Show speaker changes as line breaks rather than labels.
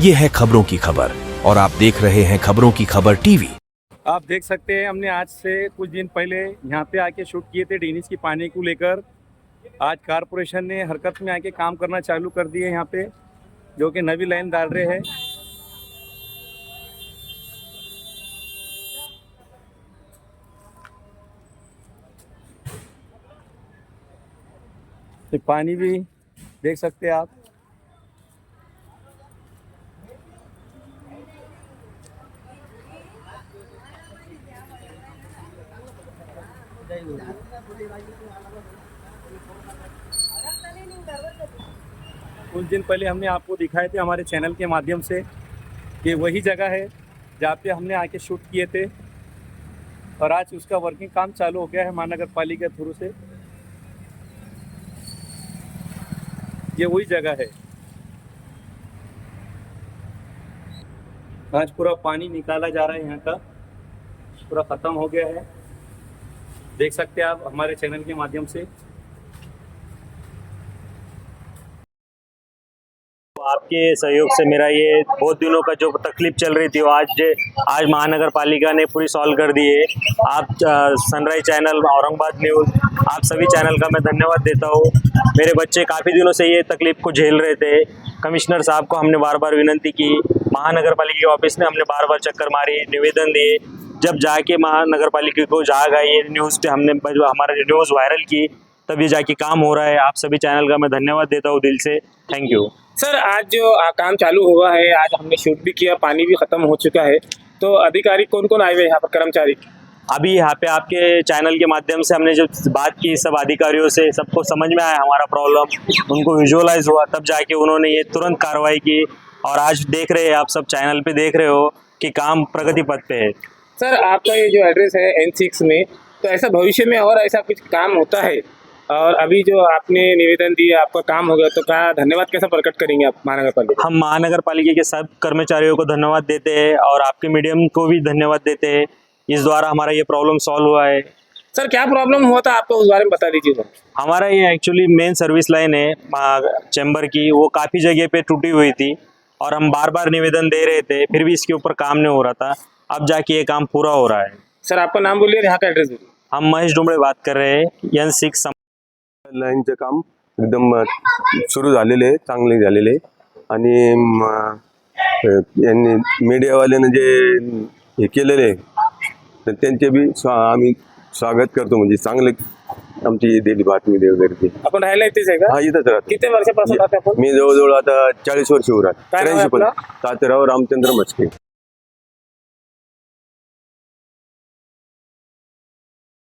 ये है खबरों की खबर और आप देख रहे हैं खबरों की खबर टीवी।
आप देख सकते हैं हमने आज से कुछ दिन पहले यहाँ पे आके शूट किए थे ड्रेनेज की पानी को लेकर। आज कारपोरेशन ने हरकत में आके काम करना चालू कर दिए यहाँ पे, जो कि नवी लाइन डाल रहे हैं। तो पानी भी देख सकते हैं आप। कुछ दिन पहले हमने आपको दिखाए थे हमारे चैनल के माध्यम से कि वही जगह है जहाँ पे हमने आके शूट किए थे, और आज उसका वर्किंग काम चालू हो गया है महानगर पालिका के थ्रू से। ये वही जगह है। आज पूरा पानी निकाला जा रहा है, यहाँ का पूरा ख़त्म हो गया है। देख सकते हैं आप हमारे चैनल के माध्यम से।
आपके सहयोग से मेरा ये बहुत दिनों का जो तकलीफ चल रही थी वो आज महानगर पालिका ने पूरी सॉल्व कर दी है। आप सनराइज चैनल, औरंगाबाद न्यूज़, आप सभी चैनल का मैं धन्यवाद देता हूँ। मेरे बच्चे काफ़ी दिनों से ये तकलीफ को झेल रहे थे। कमिश्नर साहब को हमने बार बार विनती की, महानगर पालिका के ऑफिस में हमने बार बार चक्कर मारी, निवेदन दिए। जब जाके महानगर पालिका को जाग आई न्यूज़ पे, हमने हमारा न्यूज़ वायरल की, तब ये जाके काम हो रहा है। आप सभी चैनल का मैं धन्यवाद देता हूँ दिल से। Thank you
sir. आज जो काम चालू हुआ है, आज हमने शूट भी किया, पानी भी खत्म हो चुका है, तो अधिकारी कौन कौन आए हुए यहाँ पर, कर्मचारी?
अभी यहाँ पे आपके चैनल के माध्यम से हमने जो बात की सब अधिकारियों से, सबको समझ में आया हमारा प्रॉब्लम, उनको विजुअलाइज हुआ, तब जाके उन्होंने ये तुरंत कार्रवाई की। और आज देख रहे हैं आप सब चैनल पे देख रहे हो कि काम प्रगति पथ पे है।
सर, आपका ये जो एड्रेस है N6 में, तो ऐसा भविष्य में और ऐसा कुछ काम होता है? और अभी जो आपने निवेदन दिया, आपका काम हो गया, तो क्या धन्यवाद कैसा प्रकट करेंगे आप महानगर पालिका?
हम महानगर पालिका के सब कर्मचारियों को धन्यवाद देते हैं और आपके मीडियम को भी धन्यवाद देते हैं। इस द्वारा हमारा ये प्रॉब्लम सॉल्व हुआ है।
सर, क्या प्रॉब्लम हुआ था आपको, उस बारे में बता दीजिए।
हमारा ये एक्चुअली मेन सर्विस लाइन है चैम्बर की, वो काफ़ी जगह पे टूटी हुई थी और हम बार बार निवेदन दे रहे थे, फिर भी इसके ऊपर काम नहीं हो रहा था। अब जाके ये काम पूरा हो रहा है।
सर, आपका नाम बोलिए, यहाँ का एड्रेस बोलिए।
हम महेश डोंबळे बात कर रहे हैं। N6
लाईनचं काम एकदम सुरू झालेले आहे, चांगले झालेले आहे। आणि यांनी मीडियावाल्यानं जे हे केलेले आहे तर त्यांचे बी आम्ही स्वागत करतो। म्हणजे चांगले आमची दिली बातमी वगैरे ती।
आपण राहायला इथेच आहे का?
हा, इथंच राहतो।
किती वर्षापासून राहता आपण?
मी जवळजवळ आता 40 वर्ष उरात।
काय नाव आहे आपलं?
तात्याराव रामचंद्र मस्के।